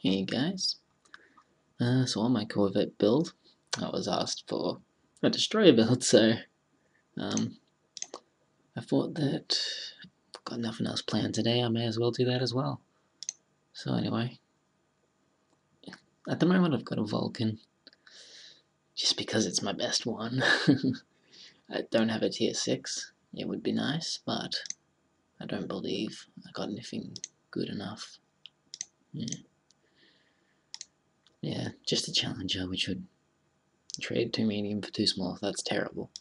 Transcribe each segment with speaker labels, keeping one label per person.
Speaker 1: Hey guys, so on my Corvette build, I was asked for a destroyer build, so um, I thought that I've got nothing else planned today, I may as well do that as well. So anyway, at the moment I've got a Vulcan, just because it's my best one. I don't have a tier 6, it would be nice, but I don't believe I got anything good enough. Yeah, just a Challenger, which would trade 2 medium for 2 small, that's terrible.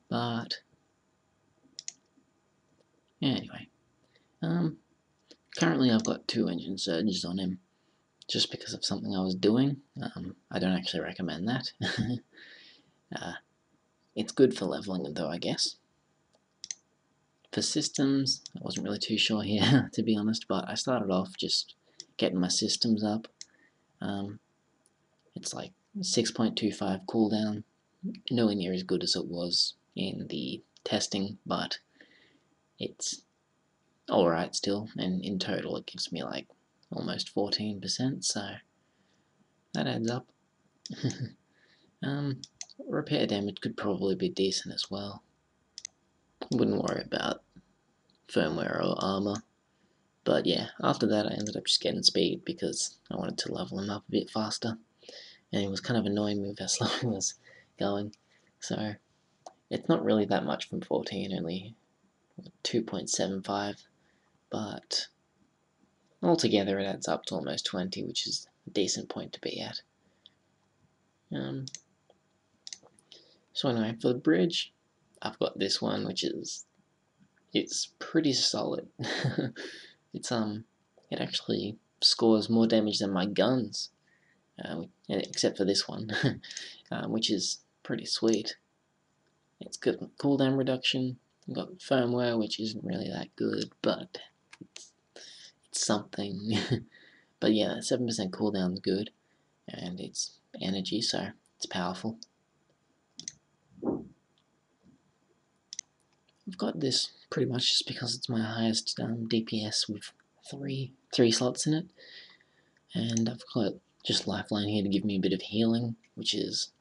Speaker 1: But yeah, anyway. Currently I've got 2 engine surges on him, just because of something I was doing. I don't actually recommend that. It's good for leveling them though, I guess. For systems, I wasn't really too sure here, to be honest, but I started off just getting my systems up. It's like 6.25 cooldown, nowhere near as good as it was in the testing, but it's alright still, and in total it gives me like almost 14%, so that adds up. Repair damage could probably be decent as well. Wouldn't worry about firmware or armor. But yeah, after that I ended up just getting speed because I wanted to level him up a bit faster. And it was kind of annoying me with how slow he was going. So it's not really that much from 14, only 2.75. But altogether it adds up to almost 20, which is a decent point to be at. So anyway, for the bridge, I've got this one, which is, it's pretty solid. It actually scores more damage than my guns, except for this one, which is pretty sweet. It's got cooldown reduction, I've got firmware, which isn't really that good, but it's something. But yeah, 7% cooldown is good, and it's energy, so it's powerful. I've got this pretty much just because it's my highest DPS with three slots in it, and I've got just Lifeline here to give me a bit of healing, which is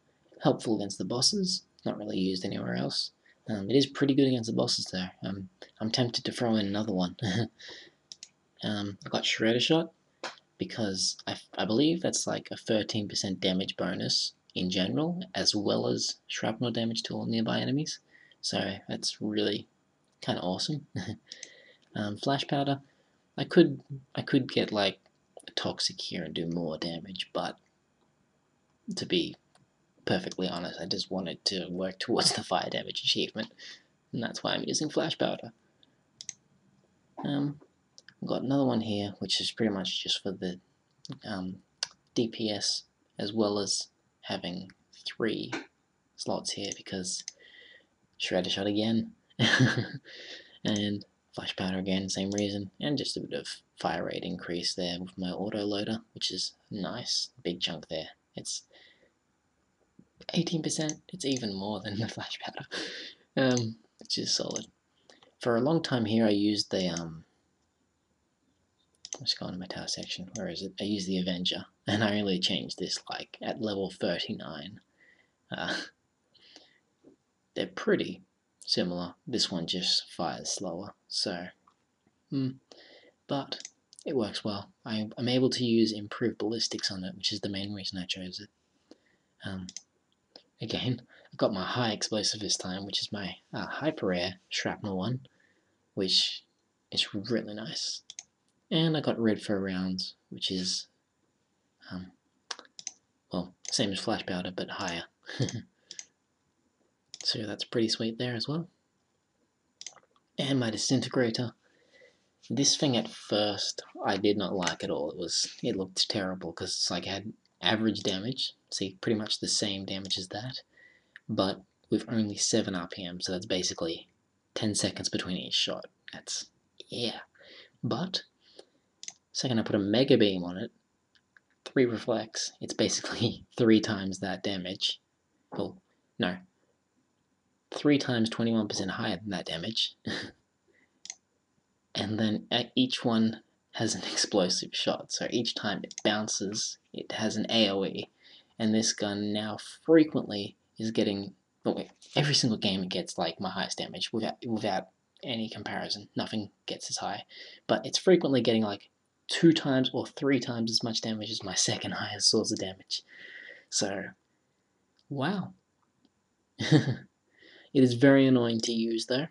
Speaker 1: helpful against the bosses, not really used anywhere else. It is pretty good against the bosses though. I'm tempted to throw in another one. I've got Shredder Shot, because I believe that's like a 13% damage bonus in general, as well as shrapnel damage to all nearby enemies. So that's really kind of awesome. Flash Powder, I could get like a Toxic here and do more damage, but to be perfectly honest, I just wanted to work towards the fire damage achievement, and that's why I'm using Flash Powder. I've got another one here, which is pretty much just for the DPS, as well as having 3 slots here, because Shredder Shot again, and Flash Powder again, same reason, and just a bit of fire rate increase there with my auto loader, which is nice, big chunk there. It's 18%, it's even more than the Flash Powder, which is solid. For a long time here I used the, let's go into my tower section, where is it? I used the Avenger, and I only changed this like at level 39. They're pretty similar. This one just fires slower, so but it works well. I'm able to use improved ballistics on it, which is the main reason I chose it. Again, I've got my high explosive this time, which is my hyper rare Shrapnel one, which is really nice. And I got red for rounds, which is well, same as Flash Powder but higher. So that's pretty sweet there as well. And my Disintegrator. This thing at first I did not like at all. It looked terrible because it's like it had average damage, see, pretty much the same damage as that, but with only 7 RPM, so that's basically 10 seconds between each shot. That's, yeah. But second I put a Mega Beam on it, 3 reflects, it's basically 3 times that damage. Well, no, 3 times 21% higher than that damage. And then each one has an explosive shot, so each time it bounces, it has an AoE, and this gun now frequently is getting, every single game it gets like my highest damage without any comparison. Nothing gets as high, but it's frequently getting like 2 times or 3 times as much damage as my second highest source of damage. So, wow. It is very annoying to use though.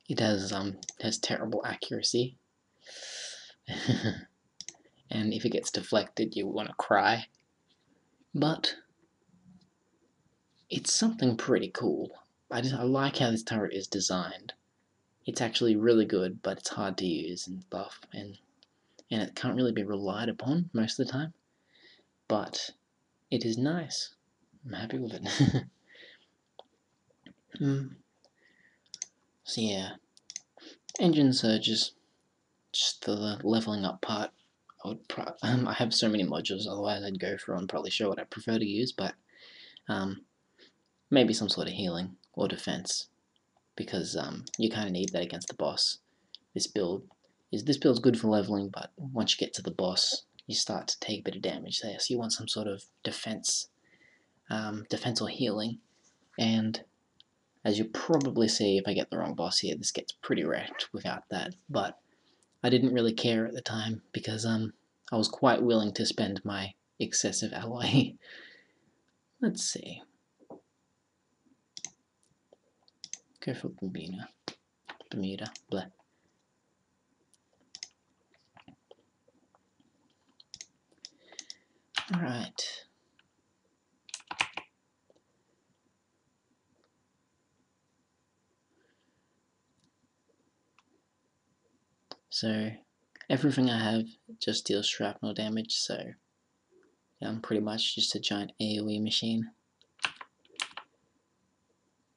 Speaker 1: It has terrible accuracy. And if it gets deflected, you want to cry. But it's something pretty cool. I like how this turret is designed. It's actually really good, but it's hard to use and stuff, and it can't really be relied upon most of the time. But it is nice. I'm happy with it. So yeah, engine surges, just the leveling up part. I have so many modules, otherwise I'd go through and probably show what I prefer to use, but maybe some sort of healing or defense, because you kind of need that against the boss. This build's good for leveling, but once you get to the boss, you start to take a bit of damage there, so you want some sort of defense or healing. And as you'll probably see, if I get the wrong boss here, this gets pretty wrecked without that. But I didn't really care at the time because I was quite willing to spend my excessive alloy. Let's see. Go for Bermuda, blah. Alright. So, everything I have just deals shrapnel damage, so yeah, I'm pretty much just a giant AoE machine.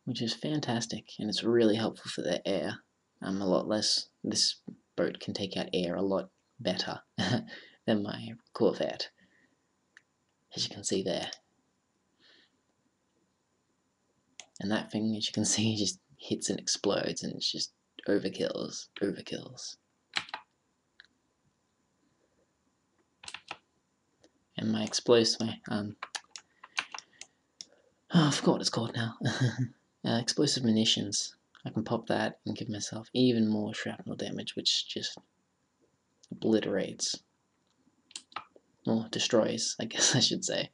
Speaker 1: Which is fantastic, and it's really helpful for the air. A lot less. This boat can take out air a lot better than my Corvette, as you can see there. And that thing, as you can see, just hits and explodes, and it's just overkills. And my explosive, I forgot what it's called now. Explosive munitions. I can pop that and give myself even more shrapnel damage, which just obliterates, or destroys, I guess I should say.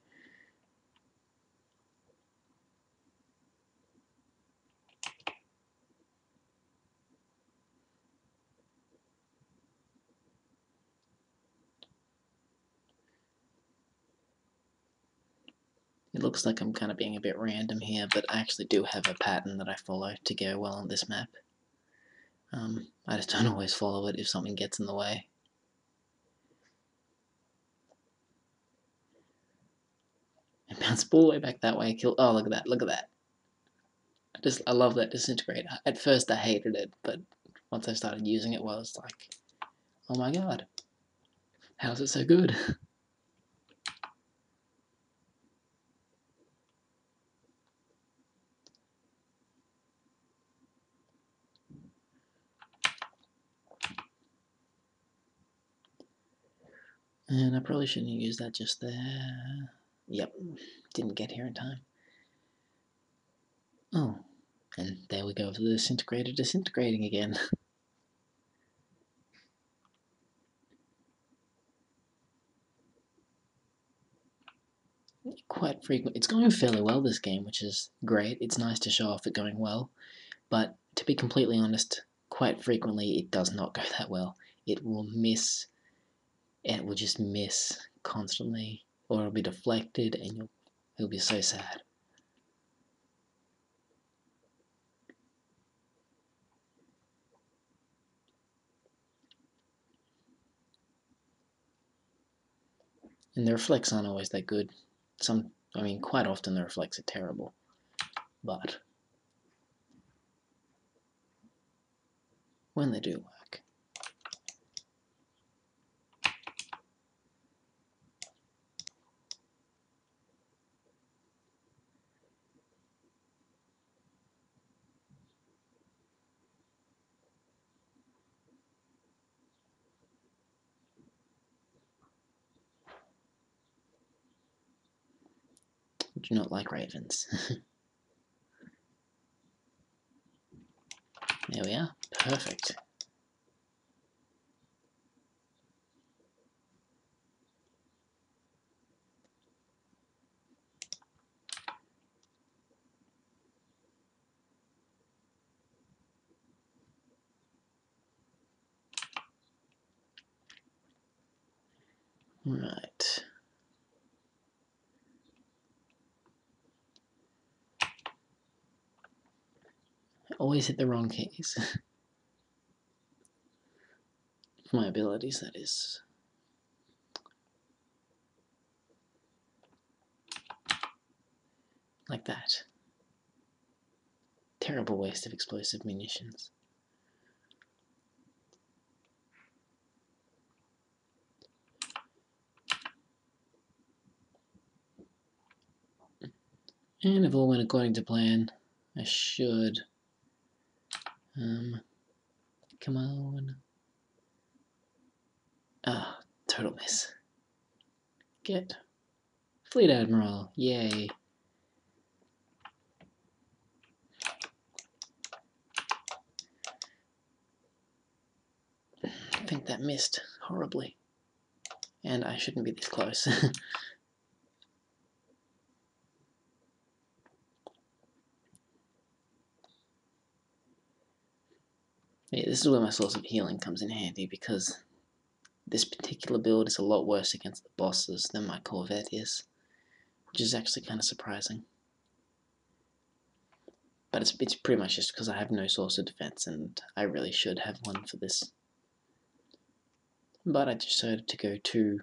Speaker 1: It looks like I'm kind of being a bit random here, but I actually do have a pattern that I follow to go well on this map. I just don't always follow it if something gets in the way. And bounce all the way back that way, kill. Oh, look at that. I love that disintegrate. At first I hated it, but once I started using it, well, it's like, oh my god, how's it so good? And I probably shouldn't have used that just there. Yep, didn't get here in time. Oh, and there we go, the disintegrator disintegrating again. Quite frequent. It's going fairly well this game, which is great. It's nice to show off it going well, but to be completely honest, quite frequently it does not go that well. It will miss, and it will just miss constantly, or it'll be deflected, and you'll be so sad. And the reflex aren't always that good. Quite often the reflex are terrible, but when they do work. do not like ravens. There we are. Perfect. Right. I always hit the wrong keys. For my abilities, that is. Like that. Terrible waste of explosive munitions. And if all went according to plan, I should... come on. Ah, total miss. Get Fleet Admiral, yay. I think that missed horribly. And I shouldn't be this close. Yeah, this is where my source of healing comes in handy, because this particular build is a lot worse against the bosses than my Corvette is, which is actually kind of surprising. But it's pretty much just because I have no source of defense, and I really should have one for this. But I decided to go to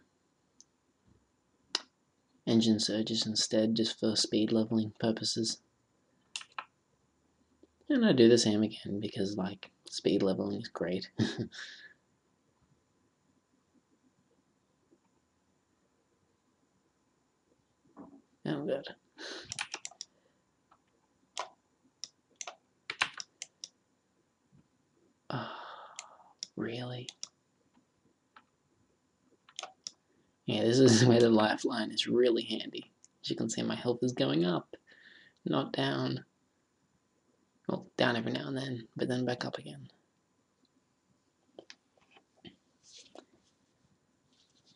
Speaker 1: engine surges instead, just for speed leveling purposes. And I do the same again, because, like, speed leveling is great. Oh, good. Oh, really? Yeah, this is where the lifeline is really handy. As you can see, my health is going up, not down. Well, down every now and then, but then back up again.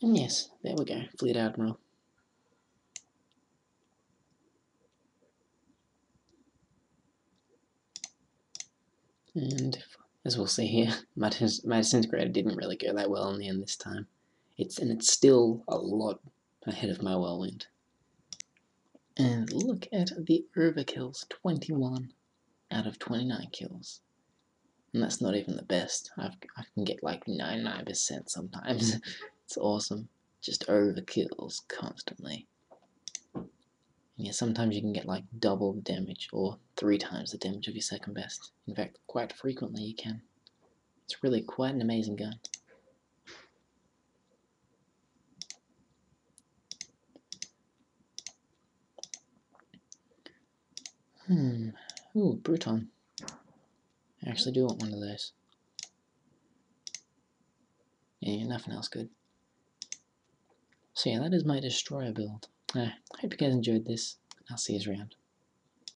Speaker 1: And yes, there we go, Fleet Admiral. And as we'll see here, my disintegrator didn't really go that well in the end this time. It's still a lot ahead of my whirlwind. And look at the overkills, 21 out of 29 kills. And that's not even the best. I can get like 99% sometimes. It's awesome. Just overkills constantly. And yeah, sometimes you can get like double the damage or 3 times the damage of your second best. In fact, quite frequently you can. It's really quite an amazing gun. Ooh, Bruton. I actually do want one of those. Yeah, nothing else good. So yeah, that is my destroyer build. I hope you guys enjoyed this. I'll see you around.